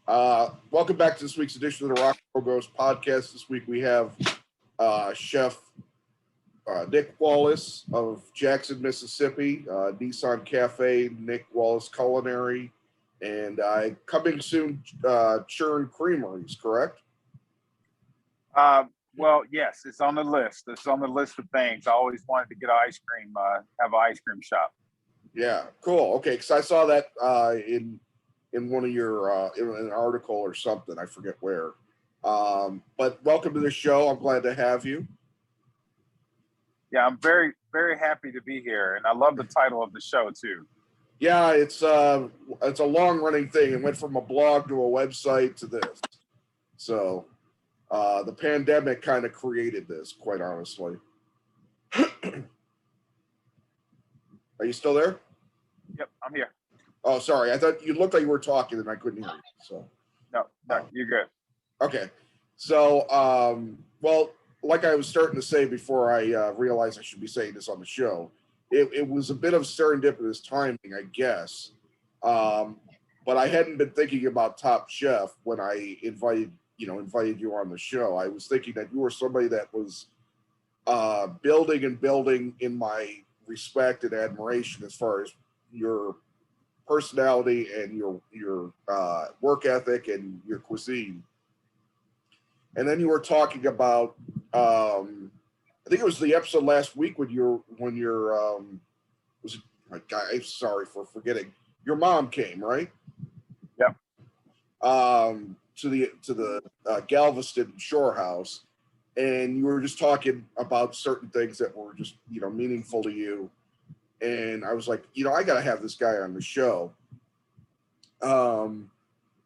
Welcome back to this week's edition of the Rock and Roll Ghost podcast. This week we have Chef Nick Wallace of Jackson, Mississippi, Nissan Cafe, Nick Wallace Culinary, and coming soon, Churn Creameries, correct? Well, yes, it's on the list. It's on the list of things. I always wanted to get ice cream, have an ice cream shop. Yeah, cool. Okay, because I saw that in one of your in an article or something. I forget where. But welcome to the show. I'm glad to have you. Yeah, I'm very, very happy to be here, and I love the title of the show too. Yeah, it's a long running thing. It went from a blog to a website to this. So the pandemic kind of created this, quite honestly. Are you still there? Yep, I'm here. Oh, sorry. I thought you looked like you were talking and I couldn't hear you. So No, you're good. okay. So well, like I was starting to say before I realized I should be saying this on the show, it was a bit of serendipitous timing, I guess. But I hadn't been thinking about Top Chef when I invited you on the show. I was thinking that you were somebody that was building and building in my respect and admiration as far as your personality and your work ethic and your cuisine. And then you were talking about I think it was the episode last week when you're was it, my God, I'm sorry for forgetting. Your mom came, right? Yep. To the Galveston Shore House, and you were just talking about certain things that were just meaningful to you. And I was like, I got to have this guy on the show.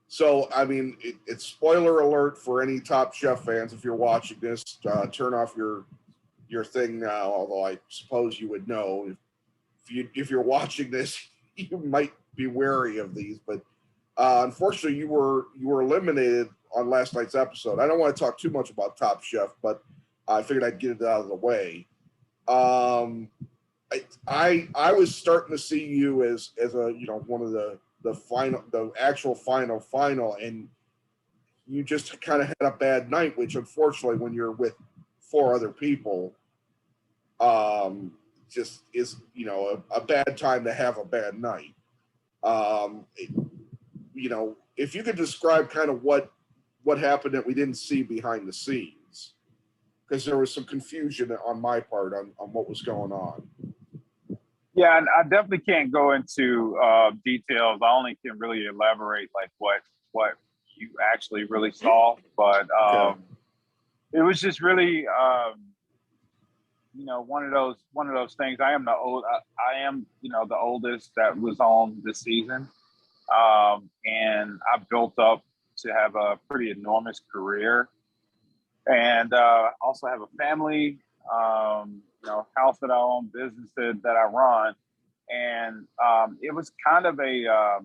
So, I mean, it's spoiler alert for any Top Chef fans. If you're watching this, turn off your thing now, although I suppose you would know. If you're watching this, you might be wary of these. But unfortunately, you were eliminated on last night's episode. I don't want to talk too much about Top Chef, but I figured I'd get it out of the way. I was starting to see you as a one of the actual final, and you just kind of had a bad night, which unfortunately when you're with four other people just is a bad time to have a bad night. If you could describe kind of what happened that we didn't see behind the scenes, because there was some confusion on my part on what was going on. Yeah, and I definitely can't go into details. I only can really elaborate like what you actually really saw. But Okay. It was just really one of those things. I am the oldest that was on this season, and I built up to have a pretty enormous career, and also have a family. House that I own, business that I run, and it was kind of a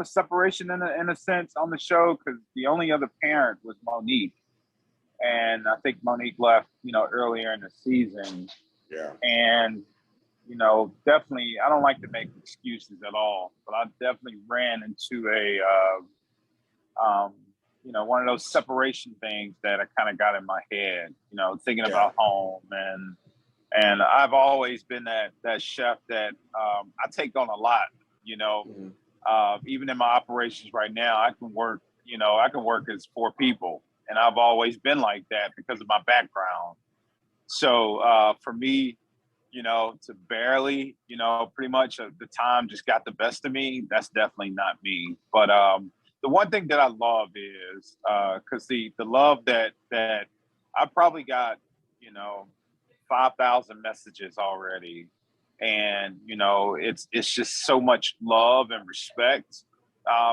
separation in a sense on the show, because the only other parent was Monique, and I think Monique left earlier in the season. Yeah. And definitely, I don't like to make excuses at all, but I definitely ran into a one of those separation things that I kind of got in my head, thinking about home. And I've always been that chef that I take on a lot, even in my operations right now, I can work as four people. And I've always been like that because of my background. So for me, to barely, pretty much the time just got the best of me, that's definitely not me. But the one thing that I love is because the love that I probably got, 5,000 messages already, and it's just so much love and respect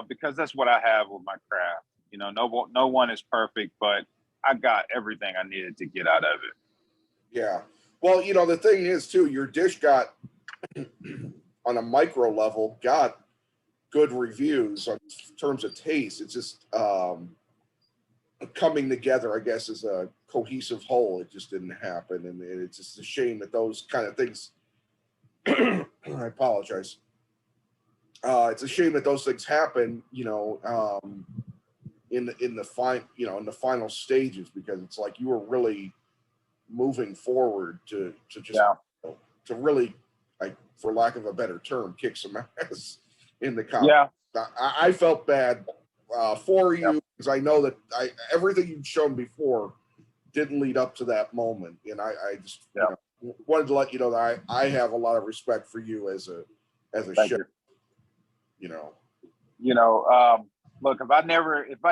because that's what I have with my craft. No one is perfect, but I got everything I needed to get out of it. Yeah. Well, the thing is too, your dish got on a micro level got good reviews in terms of taste. It's just coming together, I guess, as a cohesive whole. It just didn't happen, and it's just a shame that those kind of things. I apologize. it's a shame that those things happen, in the final stages, because it's like you were really moving forward to just Yeah. to really, like, for lack of a better term, kick some ass in the comp. Yeah. I felt bad for you, Yep. because I know that everything you've shown before didn't lead up to that moment, and I just Yep. wanted to let you know that I have a lot of respect for you as a Thank chef. Look, if I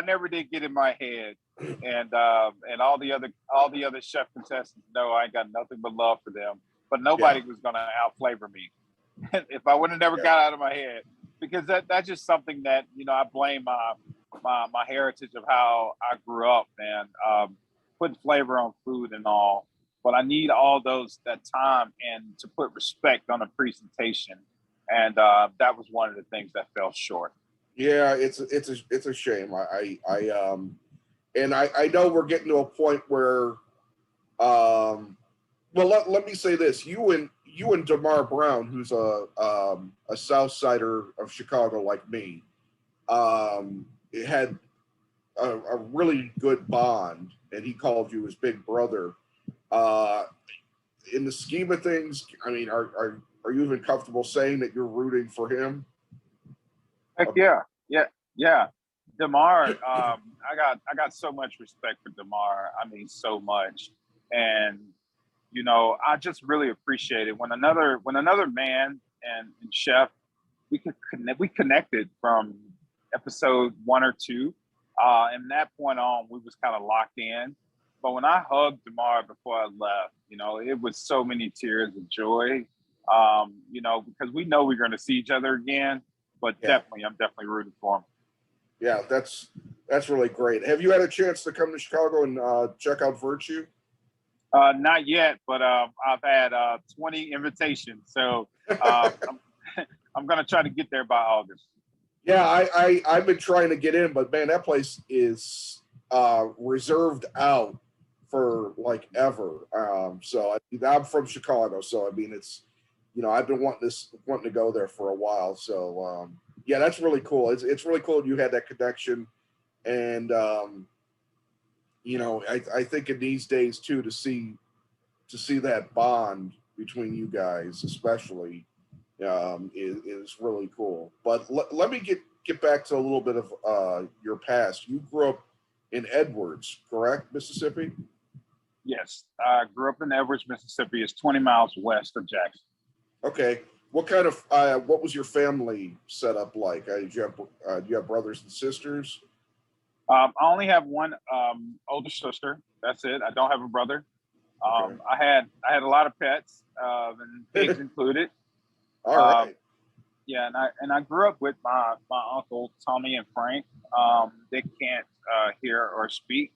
never did get in my head, and all the other chef contestants know I ain't got nothing but love for them, but nobody was gonna out flavor me. If I would have never got out of my head, because that's just something that, I blame my heritage of how I grew up, and putting flavor on food and all. But I need all that time and to put respect on a presentation, and that was one of the things that fell short. Yeah, it's a shame. I know we're getting to a point where, well, let me say this: you and Damarr Brown, who's a South Sider of Chicago like me, it had a really good bond, and he called you his big brother. In the scheme of things, I mean, are you even comfortable saying that you're rooting for him? Heck yeah. Damarr, I got so much respect for Damarr. I mean, so much, and I just really appreciate it when another man and chef, we connected from episode 1 or 2, and that point on we was kind of locked in. But when I hugged Damarr before I left, it was so many tears of joy, because we know we're going to see each other again. But I'm definitely rooting for him. Yeah, that's really great. Have you had a chance to come to Chicago and check out Virtue? Not yet, but I've had 20 invitations, so I'm going to try to get there by August. Yeah, I've been trying to get in, but man, that place is reserved out for like ever. So I'm from Chicago, so I mean, it's, I've been wanting to go there for a while. So yeah, that's really cool. It's really cool you had that connection, and I think in these days too, to see that bond between you guys, especially, is really cool. But let me get back to a little bit of your past. You grew up in Edwards, correct, Mississippi? Yes, I grew up in Edwards, Mississippi. It's 20 miles west of Jackson. Okay. What kind of what was your family setup like? Do you have brothers and sisters? I only have one older sister. That's it. I don't have a brother. Okay. I had a lot of pets, and pigs included. All right. Yeah, and I grew up with my uncle Tommy and Frank. They can't hear or speak,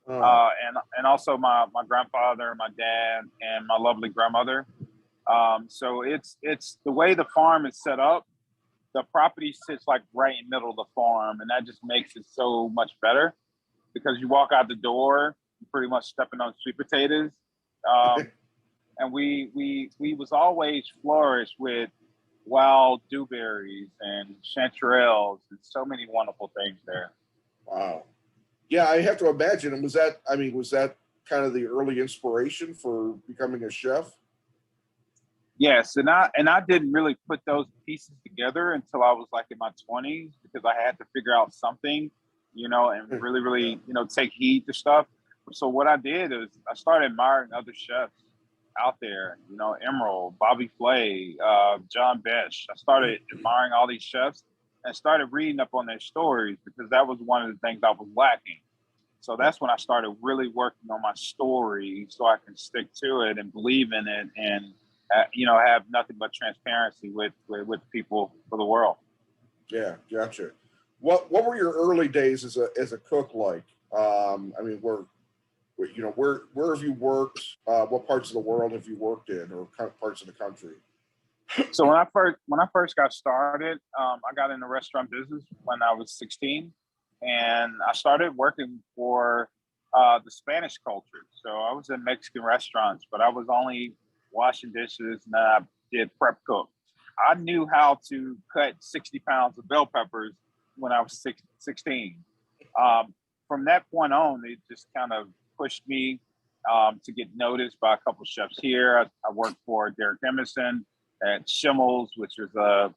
and also my grandfather, my dad, and my lovely grandmother. So it's the way the farm is set up. The property sits like right in the middle of the farm, and that just makes it so much better, because you walk out the door, you're pretty much stepping on sweet potatoes. And we was always flourished with wild dewberries and chanterelles and so many wonderful things there. Wow. Yeah, I have to imagine. And was that kind of the early inspiration for becoming a chef? Yes, and I didn't really put those pieces together until I was like in my 20s, because I had to figure out something, and really, take heed to stuff. So what I did is I started admiring other chefs out there, Emerald, Bobby Flay, John Besh. I started admiring all these chefs and started reading up on their stories, because that was one of the things I was lacking. So that's when I started really working on my story, so I can stick to it and believe in it, and have nothing but transparency with people for the world. Yeah, gotcha. What were your early days as a cook like? I mean, where have you worked? What parts of the world have you worked in, or parts of the country? So when I first got started, I got in the restaurant business when I was 16, and I started working for the Spanish culture. So I was in Mexican restaurants, but I was only washing dishes, and I did prep cook. I knew how to cut 60 pounds of bell peppers when I was 16. From that point on, it just kind of pushed me to get noticed by a couple of chefs here. I worked for Derek Emerson at Schimmel's, which was a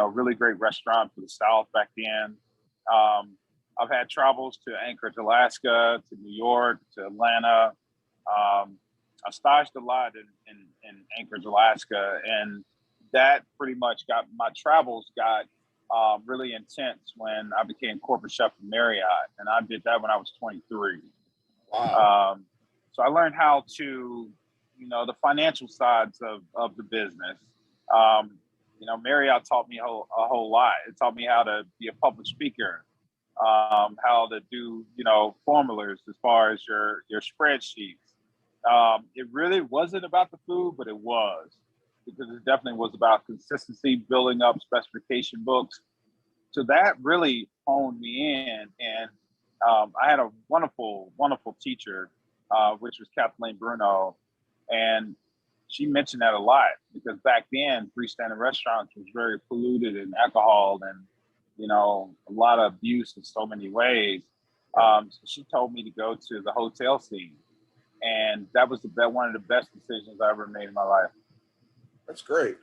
really great restaurant for the South back then. I've had travels to Anchorage, Alaska, to New York, to Atlanta. I staged a lot in Anchorage, Alaska, and that pretty much got my travels got really intense when I became corporate chef for Marriott, and I did that when I was 23. Wow. So I learned how to, the financial sides of the business. Marriott taught me a whole lot. It taught me how to be a public speaker, how to do, formulas as far as your spreadsheets. It really wasn't about the food, but it was, because it definitely was about consistency, building up specification books. So that really honed me in. And I had a wonderful, wonderful teacher, which was Kathleen Bruno. And she mentioned that a lot, because back then freestanding restaurants was very polluted in alcohol and, a lot of abuse in so many ways. So she told me to go to the hotel scene. And that was one of the best decisions I ever made in my life. That's great.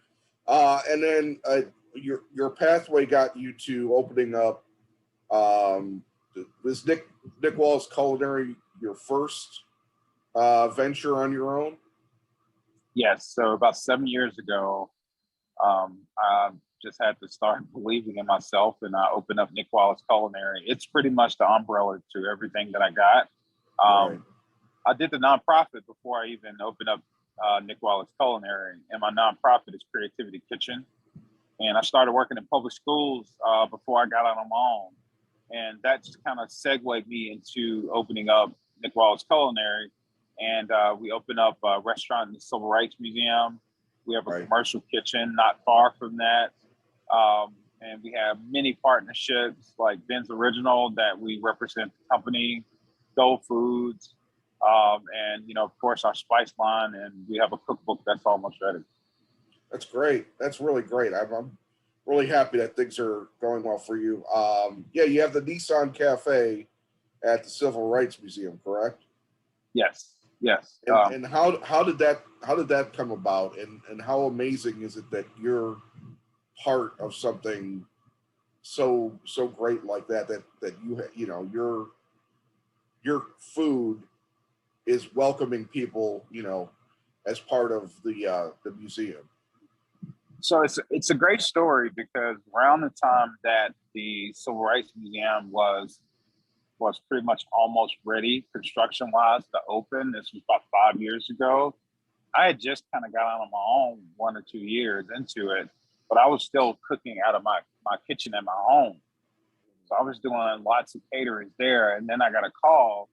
And then your pathway got you to opening up this Nick Wallace Culinary, your first venture on your own? Yes. So about 7 years ago, I just had to start believing in myself, and I opened up Nick Wallace Culinary. It's pretty much the umbrella to everything that I got. Right. I did the nonprofit before I even opened up Nick Wallace Culinary, and my nonprofit is Creativity Kitchen. And I started working in public schools before I got out on my own. And that just kind of segued me into opening up Nick Wallace Culinary. And we opened up a restaurant in the Civil Rights Museum. We have a commercial kitchen not far from that. And we have many partnerships like Ben's Original that we represent the company, Dole Foods, and, of course, our spice line. And we have a cookbook that's almost ready. That's great. That's really great. I'm really happy that things are going well for you. You have the Nissan Cafe at the Civil Rights Museum, correct? Yes. And how did that come about? And how amazing is it that you're part of something so great like that your food is welcoming people, as part of the museum? So it's a great story, because around the time that the Civil Rights Museum was pretty much almost ready construction-wise to open, this was about 5 years ago, I had just kind of got out on my own 1 or 2 years into it, but I was still cooking out of my kitchen at my home. So I was doing lots of catering there, and then I got a call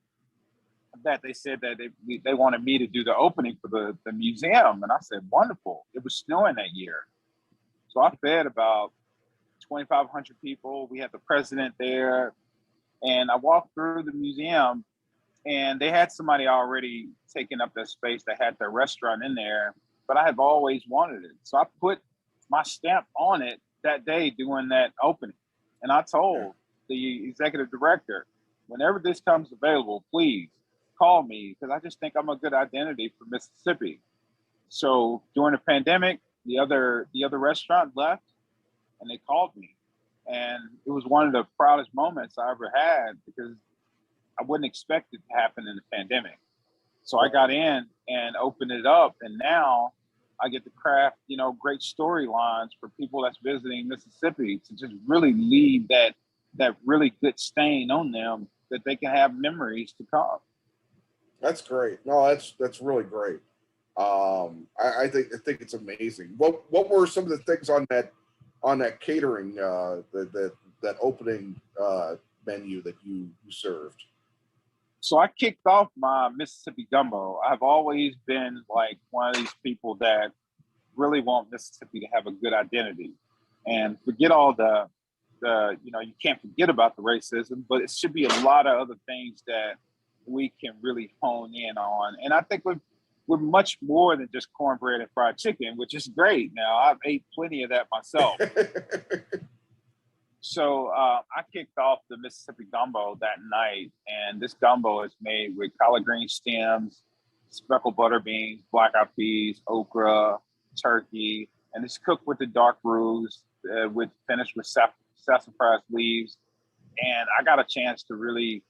that they said that they wanted me to do the opening for the museum, and I said, wonderful. It was snowing that year. So I fed about 2,500 people. We had the president there, and I walked through the museum, and they had somebody already taking up that space that had their restaurant in there, but I have always wanted it. So I put my stamp on it that day doing that opening. And I told the executive director, whenever this comes available, please call me, because I just think I'm a good identity for Mississippi. So during the pandemic, the other restaurant left, and they called me. And it was one of the proudest moments I ever had, because I wouldn't expect it to happen in the pandemic. So I got in and opened it up, and now I get to craft, great storylines for people that's visiting Mississippi to just really leave that really good stain on them, that they can have memories to come. That's great. No, that's really great. I think it's amazing. What were some of the things on that catering that opening menu that you served? So I kicked off my Mississippi Gumbo. I've always been like one of these people that really want Mississippi to have a good identity, and forget all the you can't forget about the racism, but it should be a lot of other things that we can really hone in on. And I think with we're much more than just cornbread and fried chicken, which is great. Now, I've ate plenty of that myself. So I kicked off the Mississippi Gumbo that night, and this gumbo is made with collard green stems, speckled butter beans, black eyed peas, okra, turkey, and it's cooked with the dark roux, finished with sassafras leaves. And I got a chance to really,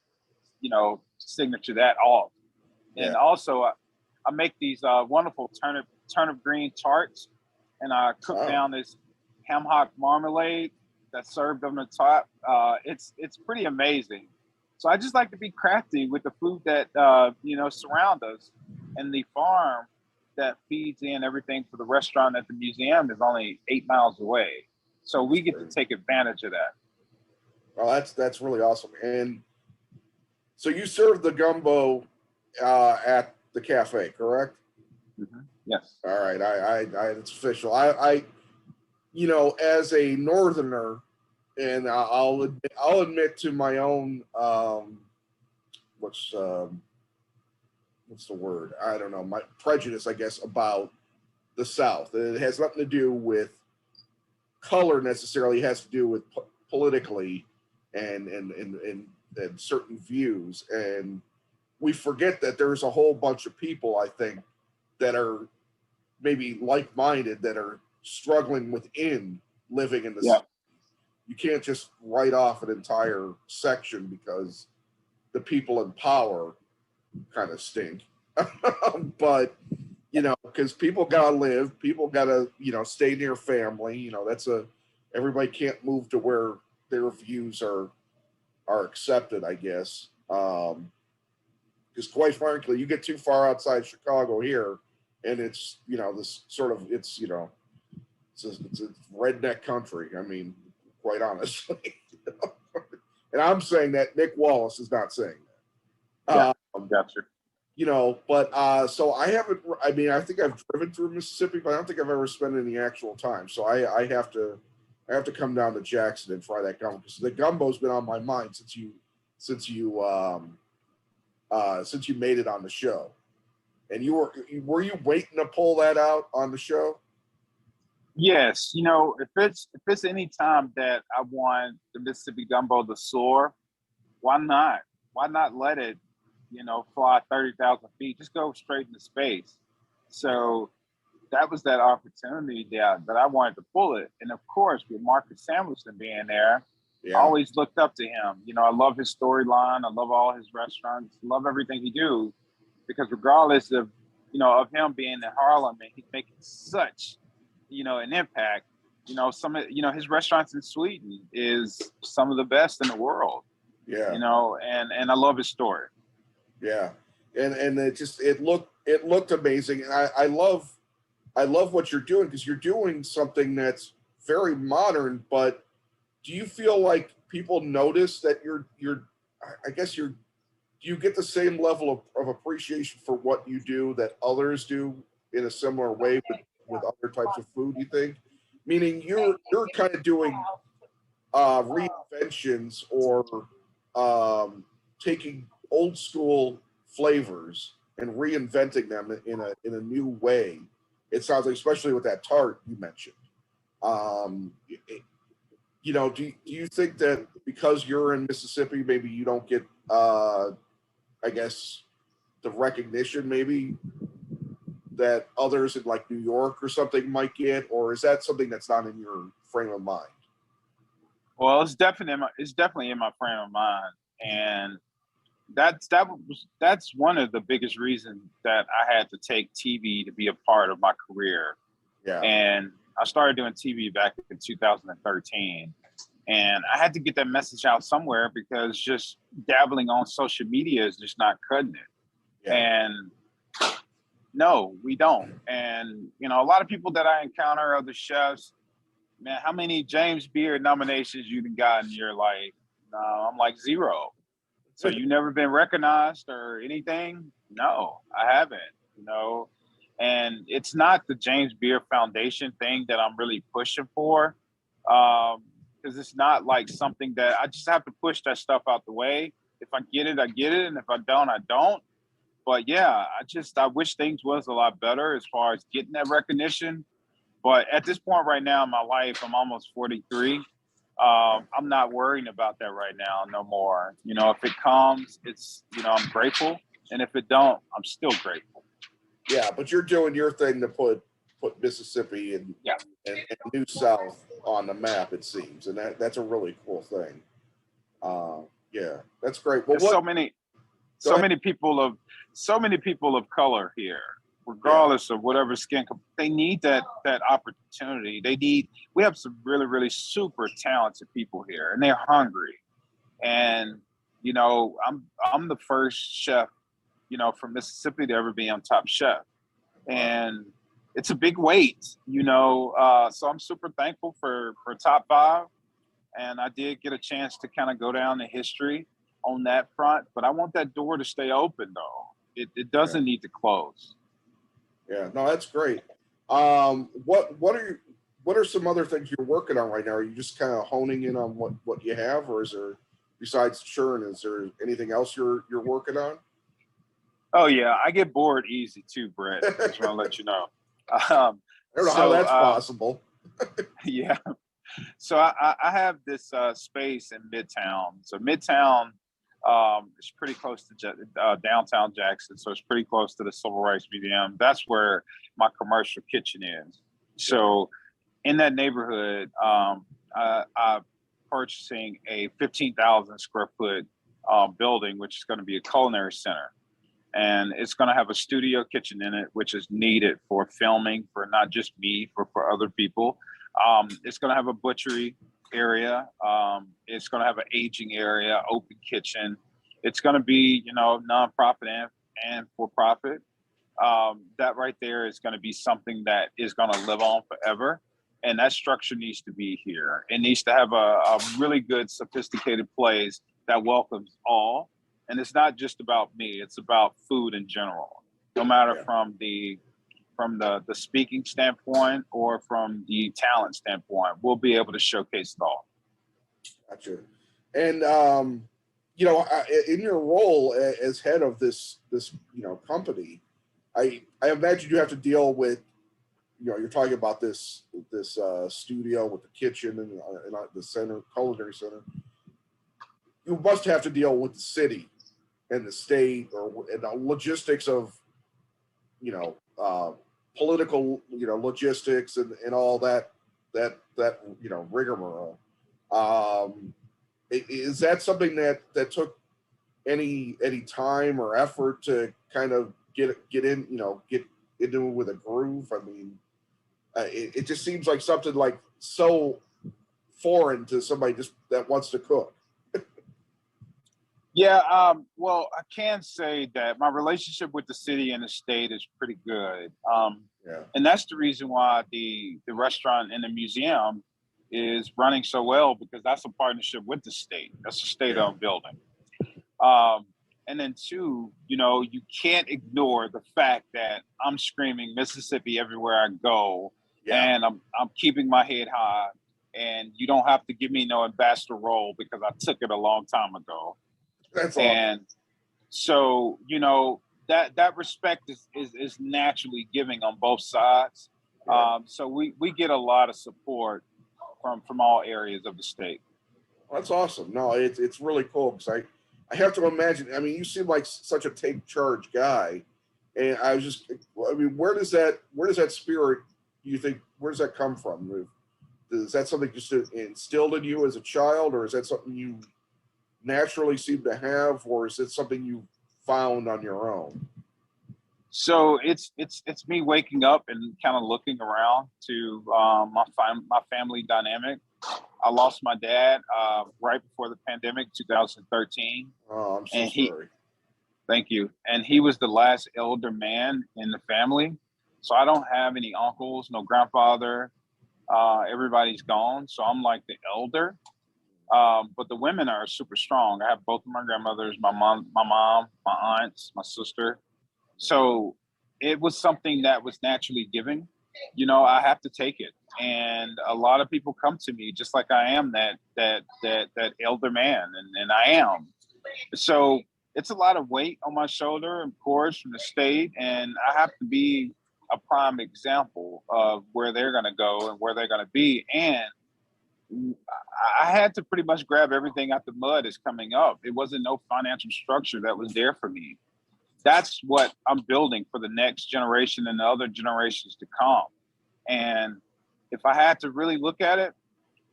signature that off. And also, I make these wonderful turnip green tarts, and I cook down this ham hock marmalade that's served on the top. It's pretty amazing. So I just like to be crafty with the food that surround us, and the farm that feeds in everything for the restaurant at the museum is only 8 miles away. So we get to take advantage of that. Well, that's really awesome. And so you serve the gumbo at the cafe, correct? Mm-hmm. Yes. All right. I it's official. I as a northerner, and I'll admit to my own what's the word? I don't know, my prejudice, I guess, about the South. It has nothing to do with color necessarily. It has to do with politically and certain views. And we forget that there's a whole bunch of people, I think, that are maybe like-minded, that are struggling within living in the South. You can't just write off an entire section because the people in power kind of stink. But, because people got to live, people got to, stay near family. Everybody can't move to where their views are accepted, I guess. Because quite frankly, you get too far outside Chicago here, and it's, this sort of, it's a redneck country. I mean, quite honestly. And I'm saying that. Nick Wallace is not saying that. Gotcha. But so I haven't, I think I've driven through Mississippi, but I don't think I've ever spent any actual time. So I have to come down to Jackson and try that gumbo, because the gumbo's been on my mind since you made it on the show. And were you waiting to pull that out on the show? Yes, if it's any time that I want the Mississippi Gumbo to soar, why not? Why not let it, fly 30,000 feet? Just go straight into space. So that was that opportunity that I wanted to pull it. And of course, with Marcus Samuelson being there, I always looked up to him. I love his storyline. I love all his restaurants. I love everything he do, because regardless of, of him being in Harlem, and he's making such, an impact. Some of, his restaurants in Sweden is some of the best in the world. Yeah. And I love his story. Yeah. And it looked amazing. And I love what you're doing, because you're doing something that's very modern. But do you feel like people notice that do you get the same level of appreciation for what you do that others do in a similar way with other types of food, you think? Meaning you're kind of doing reinventions, or taking old school flavors and reinventing them in a new way. It sounds like, especially with that tart you mentioned. Do you think that because you're in Mississippi, maybe you don't get, I guess, the recognition maybe that others in like New York or something might get, or is that something that's not in your frame of mind? Well, it's definitely in my frame of mind, and that's one of the biggest reasons that I had to take TV to be a part of my career. Yeah. And I started doing TV back in 2013, and I had to get that message out somewhere, because just dabbling on social media is just not cutting it. Yeah. And no, we don't. And, a lot of people that I encounter, other chefs, man, how many James Beard nominations you got in your life? I'm like 0. So you never been recognized or anything? No, I haven't, and it's not the James Beard Foundation thing that I'm really pushing for. Because it's not like something that I just have to push that stuff out the way. If I get it, I get it. And if I don't, I don't. But yeah, I wish things was a lot better as far as getting that recognition. But at this point right now in my life, I'm almost 43. I'm not worrying about that right now no more. If it comes, it's, I'm grateful. And if it don't, I'm still grateful. Yeah, but you're doing your thing to put Mississippi and, Yeah. and New South on the map, it seems, and that's a really cool thing. Yeah, that's great. Well, There's so many people of color here, regardless of whatever skin. They need that opportunity. We have some really, really super talented people here, and they're hungry. And I'm the first chef, from Mississippi to ever be on Top Chef, and it's a big weight, So I'm super thankful for Top 5, and I did get a chance to kind of go down in history on that front, but I want that door to stay open though. It doesn't need to close. Yeah, no, that's great. What are some other things you're working on right now? Are you just kind of honing in on what you have, or is there, besides churn, is there anything else you're working on? Oh yeah, I get bored easy too, Brett. I just want to let you know. I don't know how that's possible. Yeah. So I have this space in Midtown. So Midtown is pretty close to downtown Jackson. So it's pretty close to the Civil Rights Museum. That's where my commercial kitchen is. So in that neighborhood, I'm purchasing a 15,000 square foot building, which is going to be a culinary center. And it's going to have a studio kitchen in it, which is needed for filming for not just me, but for other people. It's going to have a butchery area. It's going to have an aging area, open kitchen. It's going to be, nonprofit and for profit. That right there is going to be something that is going to live on forever. And that structure needs to be here. It needs to have a really good, sophisticated place that welcomes all. And it's not just about me, it's about food in general, no matter from the speaking standpoint or from the talent standpoint. We'll be able to showcase it all. Gotcha. And in your role as head of this company, I imagine you have to deal with, you're talking about this studio with the kitchen and the center, culinary center. You must have to deal with the city and the state and the logistics of, political, logistics and all that rigmarole. Is that something that took any time or effort to kind of get into it with a groove? I mean, it just seems like something like so foreign to somebody just that wants to cook. Yeah, well, I can say that my relationship with the city and the state is pretty good. And that's the reason why the restaurant and the museum is running so well, because that's a partnership with the state. That's a state-owned building. And then two, you can't ignore the fact that I'm screaming Mississippi everywhere I go, and I'm keeping my head high, and you don't have to give me no ambassador role because I took it a long time ago. That's awesome. And so, that respect is naturally giving on both sides. So we get a lot of support from all areas of the state. Well, that's awesome. No, it's really cool because I have to imagine. I mean, you seem like such a take charge guy, and where does that spirit, you think, where does that come from? Is that something just instilled in you as a child, or is that something you naturally seem to have, or is it something you found on your own? So it's me waking up and kind of looking around to my family dynamic. I lost my dad right before the pandemic, 2013. Oh, I'm so sorry. Thank you. And he was the last elder man in the family. So I don't have any uncles, no grandfather. Everybody's gone. So I'm like the elder. But the women are super strong. I have both of my grandmothers, my mom, my aunts, my sister. So it was something that was naturally given. I have to take it. And a lot of people come to me just like I am that elder man, and I am. So it's a lot of weight on my shoulder, of course, from the state, and I have to be a prime example of where they're going to go and where they're going to be. And I had to pretty much grab everything out the mud as coming up. It wasn't no financial structure that was there for me. That's what I'm building for the next generation and the other generations to come. And if I had to really look at it,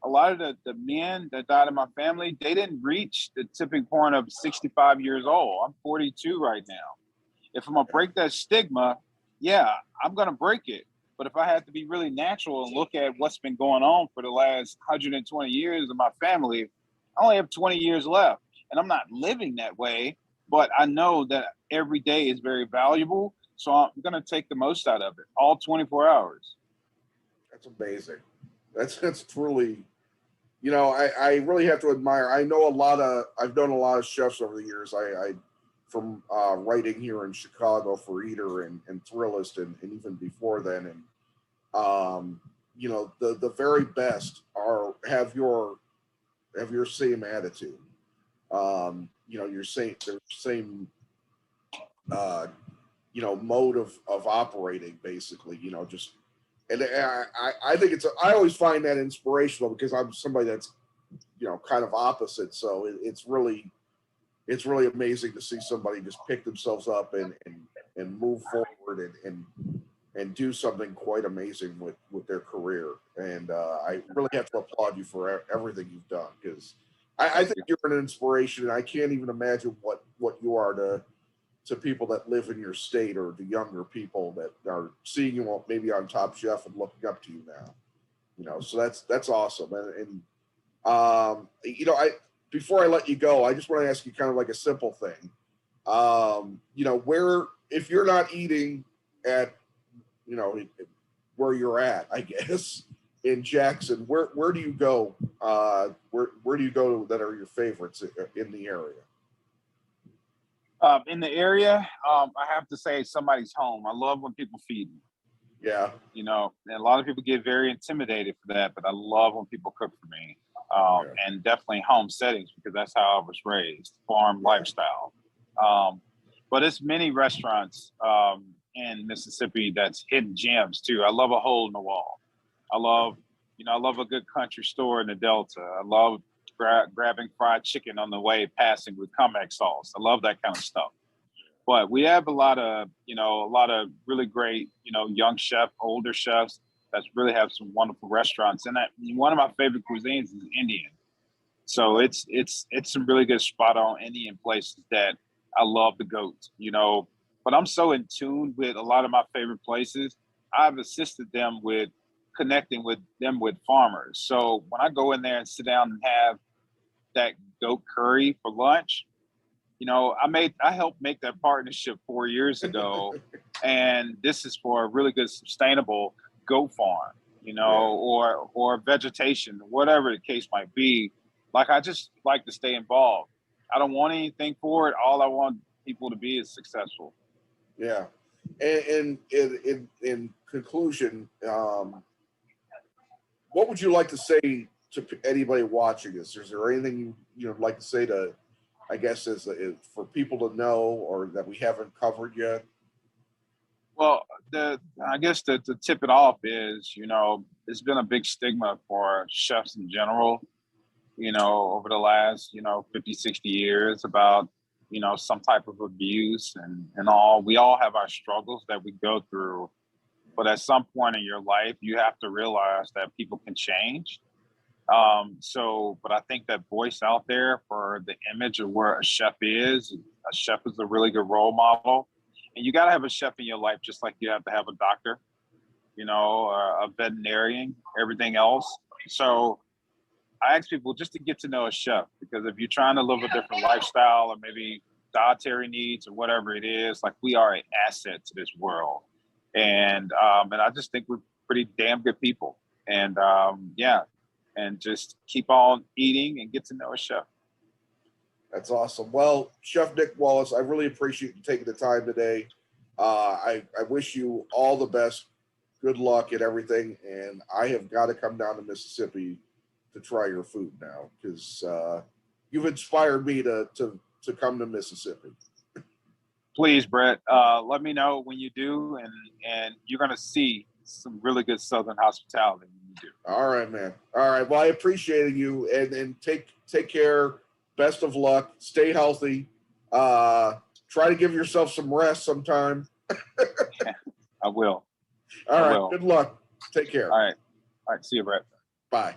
a lot of the men that died in my family, they didn't reach the tipping point of 65 years old. I'm 42 right now. If I'm gonna break that stigma, yeah, I'm gonna break it. But if I had to be really natural and look at what's been going on for the last 120 years of my family, I only have 20 years left. And I'm not living that way, but I know that every day is very valuable. So I'm gonna take the most out of it, all 24 hours. That's amazing. That's truly, I really have to admire. I've known a lot of chefs over the years. I from writing here in Chicago for Eater and Thrillist, and even before then. And the very best have your same attitude. Your same mode of operating, basically. Just and I think I always find that inspirational because I'm somebody that's kind of opposite. So it's really amazing to see somebody just pick themselves up and move forward and do something quite amazing with their career. And I really have to applaud you for everything you've done, because I think you're an inspiration, and I can't even imagine what you are to people that live in your state, or the younger people that are seeing you maybe on Top Chef and looking up to you now. So that's awesome. I before I let you go, I just want to ask you kind of like a simple thing. Where, if you're not eating at, where you're at, I guess, in Jackson, where do you go? Where do you go that are your favorites in the area? In the area, I have to say somebody's home. I love when people feed me. Yeah. And a lot of people get very intimidated for that, but I love when people cook for me. And definitely home settings, because that's how I was raised, farm lifestyle. But it's many restaurants in Mississippi that's hidden gems too. I love a hole in the wall. I love a good country store in the Delta. I love grabbing fried chicken on the way passing with Comex sauce. I love that kind of stuff. But we have a lot of really great, young chef, older chefs that really have some wonderful restaurants. And one of my favorite cuisines is Indian. So it's some really good spot on Indian places that I love to go to. But I'm so in tune with a lot of my favorite places. I've assisted them with connecting with them with farmers. So when I go in there and sit down and have that goat curry for lunch, I helped make that partnership 4 years ago, and this is for a really good sustainable goat farm, or vegetation, whatever the case might be. Like, I just like to stay involved. I don't want anything for it. All I want people to be is successful. Yeah. And in conclusion, what would you like to say to anybody watching this? Is there anything you'd like to say to, I guess, is for people to know, or that we haven't covered yet? Well, I guess to tip it off is, it's been a big stigma for chefs in general, over the last, 50, 60 years about, some type of abuse and all. We all have our struggles that we go through. But at some point in your life, you have to realize that people can change. But I think that voice out there for the image of where a chef is a really good role model. And you got to have a chef in your life, just like you have to have a doctor, a veterinarian, everything else. So I ask people just to get to know a chef, because if you're trying to live a different lifestyle, or maybe dietary needs or whatever it is, like, we are an asset to this world. And I just think we're pretty damn good people. And and just keep on eating and get to know a chef. That's awesome. Well, Chef Nick Wallace, I really appreciate you taking the time today. I wish you all the best. Good luck at everything. And I have got to come down to Mississippi to try your food now, because you've inspired me to to come to Mississippi. Please, Brett. Let me know when you do, and you're gonna see some really good Southern hospitality when you do. All right, man. All right. Well, I appreciate you, and take care. Best of luck. Stay healthy. Try to give yourself some rest sometime. I will. All right. Good luck. Take care. All right. See you, Brett. Bye.